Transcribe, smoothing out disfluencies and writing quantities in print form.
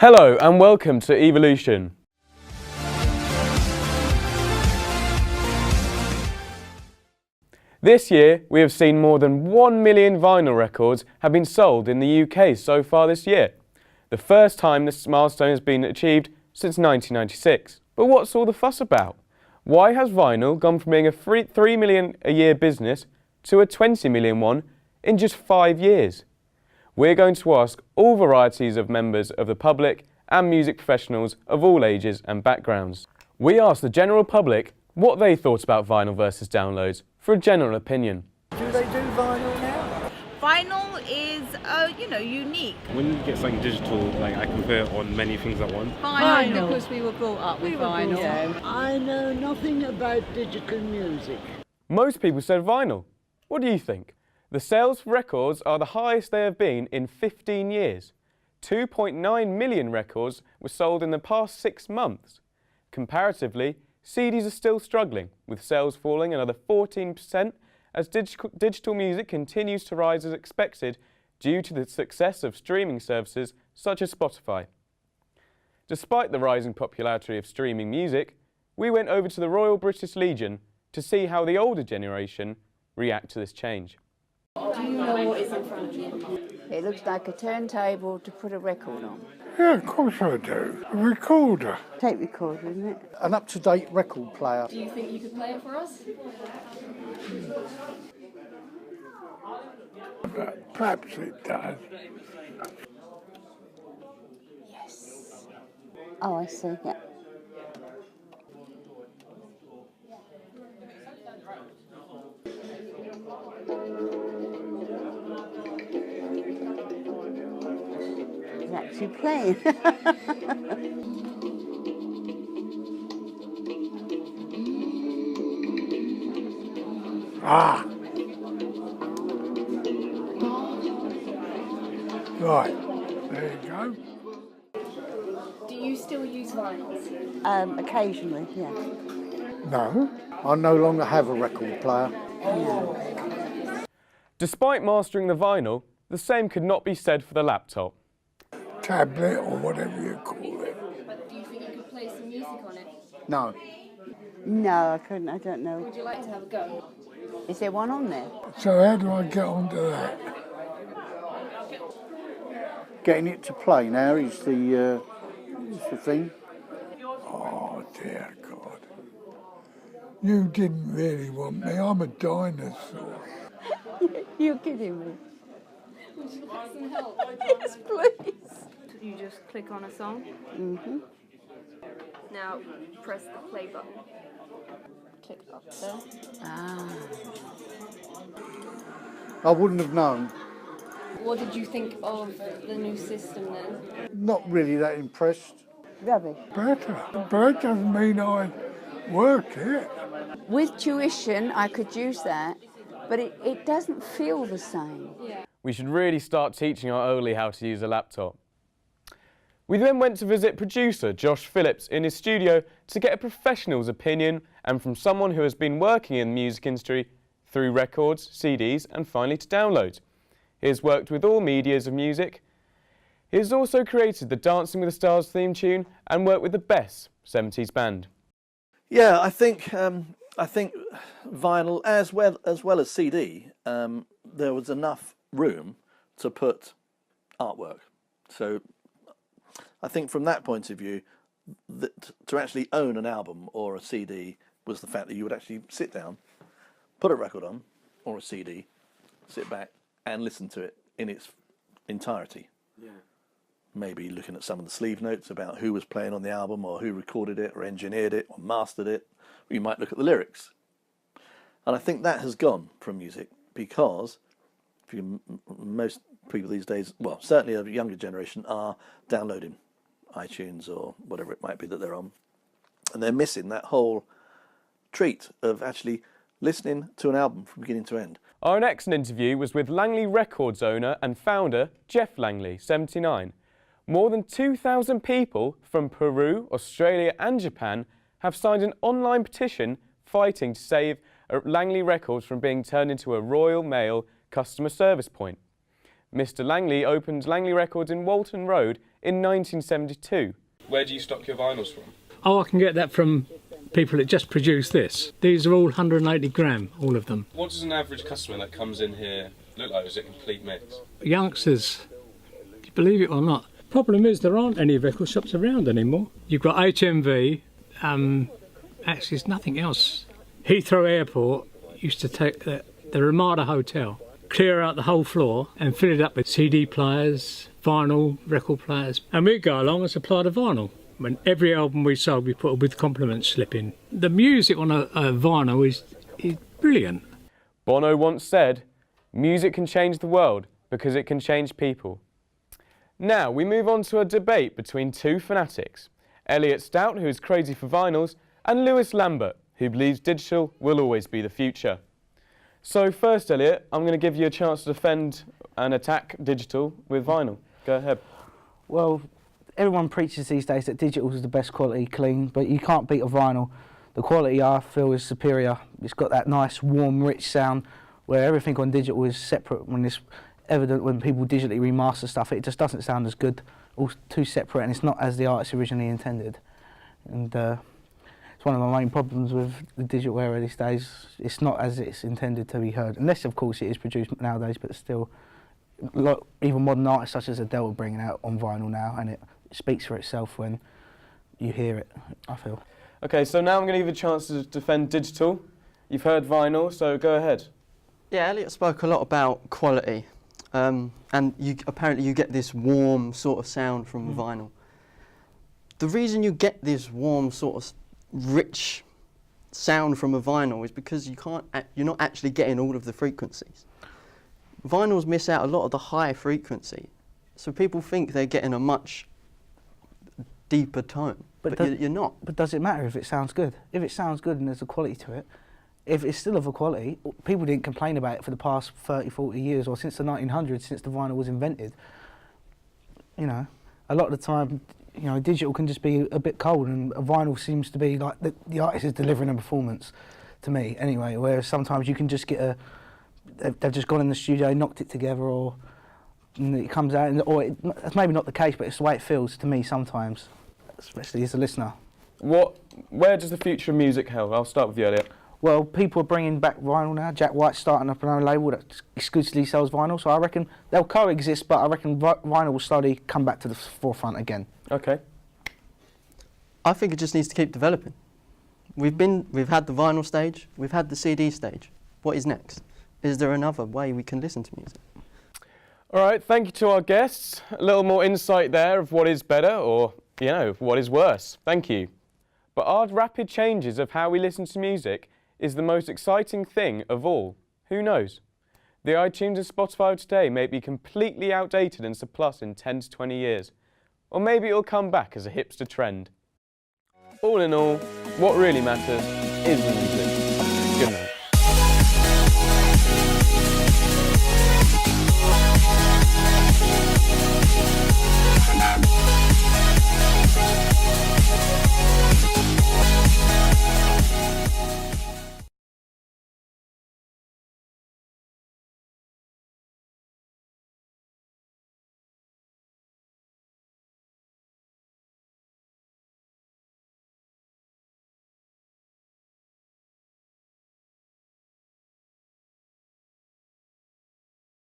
Hello and welcome to Evolution. This year we have seen more than 1 million vinyl records have been sold in the UK so far this year. The first time this milestone has been achieved since 1996. But what's all the fuss about? Why has vinyl gone from being a 3 million a year business to a 20 million one in just 5 years? We're going to ask all varieties of members of the public and music professionals of all ages and backgrounds. We asked the general public what they thought about vinyl versus downloads for a general opinion. Do they do vinyl now? Vinyl is, unique. When you get something digital, like I can put it on many things at once. Vinyl, because we were brought up with vinyl. I know nothing about digital music. Most people said vinyl. What do you think? The sales for records are the highest they have been in 15 years. 2.9 million records were sold in the past 6 months. Comparatively, CDs are still struggling, with sales falling another 14% as digital music continues to rise as expected due to the success of streaming services such as Spotify. Despite the rising popularity of streaming music, we went over to the Royal British Legion to see how the older generation react to this change. Do you know what is in front of you? It looks like a turntable to put a record on. Yeah, of course I do. A recorder. Tape recorder, isn't it? An up-to-date record player. Do you think you could play it for us? But perhaps it does. Yes. Oh, I see, yeah. He's actually playing. Ah! Right, there you go. Do you still use vinyls? Occasionally, yeah. No. I no longer have a record player. Despite mastering the vinyl, the same could not be said for the laptop. Tablet or whatever you call it. But do you think you could play some music on it? No. No, I couldn't, I don't know. Would you like to have a go? Is there one on there? So how do I get onto that? Getting it to play now is the thing. Oh dear God. You didn't really want me. I'm a dinosaur. You're kidding me. Would you like some help? Yes, please. You just click on a song. Mm-hmm. Now press the play button. Click up there. Ah. I wouldn't have known. What did you think of the new system then? Not really that impressed. Rubbish. Better. But that doesn't mean I work it. With tuition, I could use that, but it doesn't feel the same. We should really start teaching our Oli how to use a laptop. We then went to visit producer Josh Phillips in his studio to get a professional's opinion and from someone who has been working in the music industry through records, CDs and finally to downloads. He has worked with all medias of music. He has also created the Dancing with the Stars theme tune and worked with the best 70s band. Yeah, I think vinyl as well as CD, there was enough room to put artwork. So I think from that point of view, that to actually own an album or a CD was the fact that you would actually sit down, put a record on or a CD, sit back and listen to it in its entirety. Yeah. Maybe looking at some of the sleeve notes about who was playing on the album or who recorded it or engineered it or mastered it. You might look at the lyrics. And I think that has gone from music because most people these days, well, certainly a younger generation, are downloading iTunes or whatever it might be that they're on. And they're missing that whole treat of actually listening to an album from beginning to end. Our next interview was with Langley Records owner and founder Jeff Langley, 79. More than 2,000 people from Peru, Australia and Japan have signed an online petition fighting to save Langley Records from being turned into a Royal Mail customer service point. Mr. Langley opened Langley Records in Walton Road in 1972. Where do you stock your vinyls from? Oh, I can get that from people that just produce this. These are all 180 gram, all of them. What does an average customer that comes in here look like? Is it a complete mix? Youngsters, do you believe it or not? Problem is there aren't any record shops around anymore. You've got HMV, actually there's nothing else. Heathrow Airport used to take the Ramada Hotel, clear out the whole floor and fill it up with CD players, vinyl, record players. And we'd go along and supply the vinyl. When every album we sold, we put a with compliments slip in. The music on a vinyl is brilliant. Bono once said, "Music can change the world because it can change people." Now we move on to a debate between two fanatics, Elliot Stout, who is crazy for vinyls, and Lewis Lambert, who believes digital will always be the future. So first, Elliot, I'm going to give you a chance to defend and attack digital with vinyl. Go ahead. Well, everyone preaches these days that digital is the best quality, clean, but you can't beat a vinyl. The quality, I feel, is superior. It's got that nice, warm, rich sound where everything on digital is separate. When it's evident when people digitally remaster stuff, it just doesn't sound as good, all too separate, and it's not as the artist originally intended. And it's one of my main problems with the digital era these days. It's not as it's intended to be heard, unless, of course, it is produced nowadays, but still, even modern artists such as Adele are bringing out on vinyl now, and it speaks for itself when you hear it, I feel. Okay, so now I'm going to give you a chance to defend digital. You've heard vinyl, so go ahead. Yeah, Elliot spoke a lot about quality, and apparently you get this warm sort of sound from vinyl. The reason you get this warm sort of rich sound from a vinyl is because you're not actually getting all of the frequencies. Vinyls miss out a lot of the high frequency, so people think they're getting a much deeper tone, but you're not. But does it matter if it sounds good? If it sounds good and there's a quality to it, if it's still of a quality, people didn't complain about it for the past 30, 40 years, or since the 1900s, since the vinyl was invented. You know, a lot of the time, you know, digital can just be a bit cold, and a vinyl seems to be like the artist is delivering a performance, to me, anyway, whereas sometimes you can just get they've just gone in the studio, knocked it together, or it comes out, that's maybe not the case, but it's the way it feels to me sometimes, especially as a listener. Where does the future of music head? I'll start with you, Elliot. Well, people are bringing back vinyl now. Jack White's starting up an own label that exclusively sells vinyl, so I reckon they'll coexist, but I reckon vinyl will slowly come back to the forefront again. Okay. I think it just needs to keep developing. We've had the vinyl stage, we've had the CD stage. What is next? Is there another way we can listen to music? All right, thank you to our guests. A little more insight there of what is better, or, you know, what is worse. Thank you. But are rapid changes of how we listen to music is the most exciting thing of all? Who knows? The iTunes and Spotify of today may be completely outdated and surplus in 10 to 20 years. Or maybe it'll come back as a hipster trend. All in all, what really matters is the music.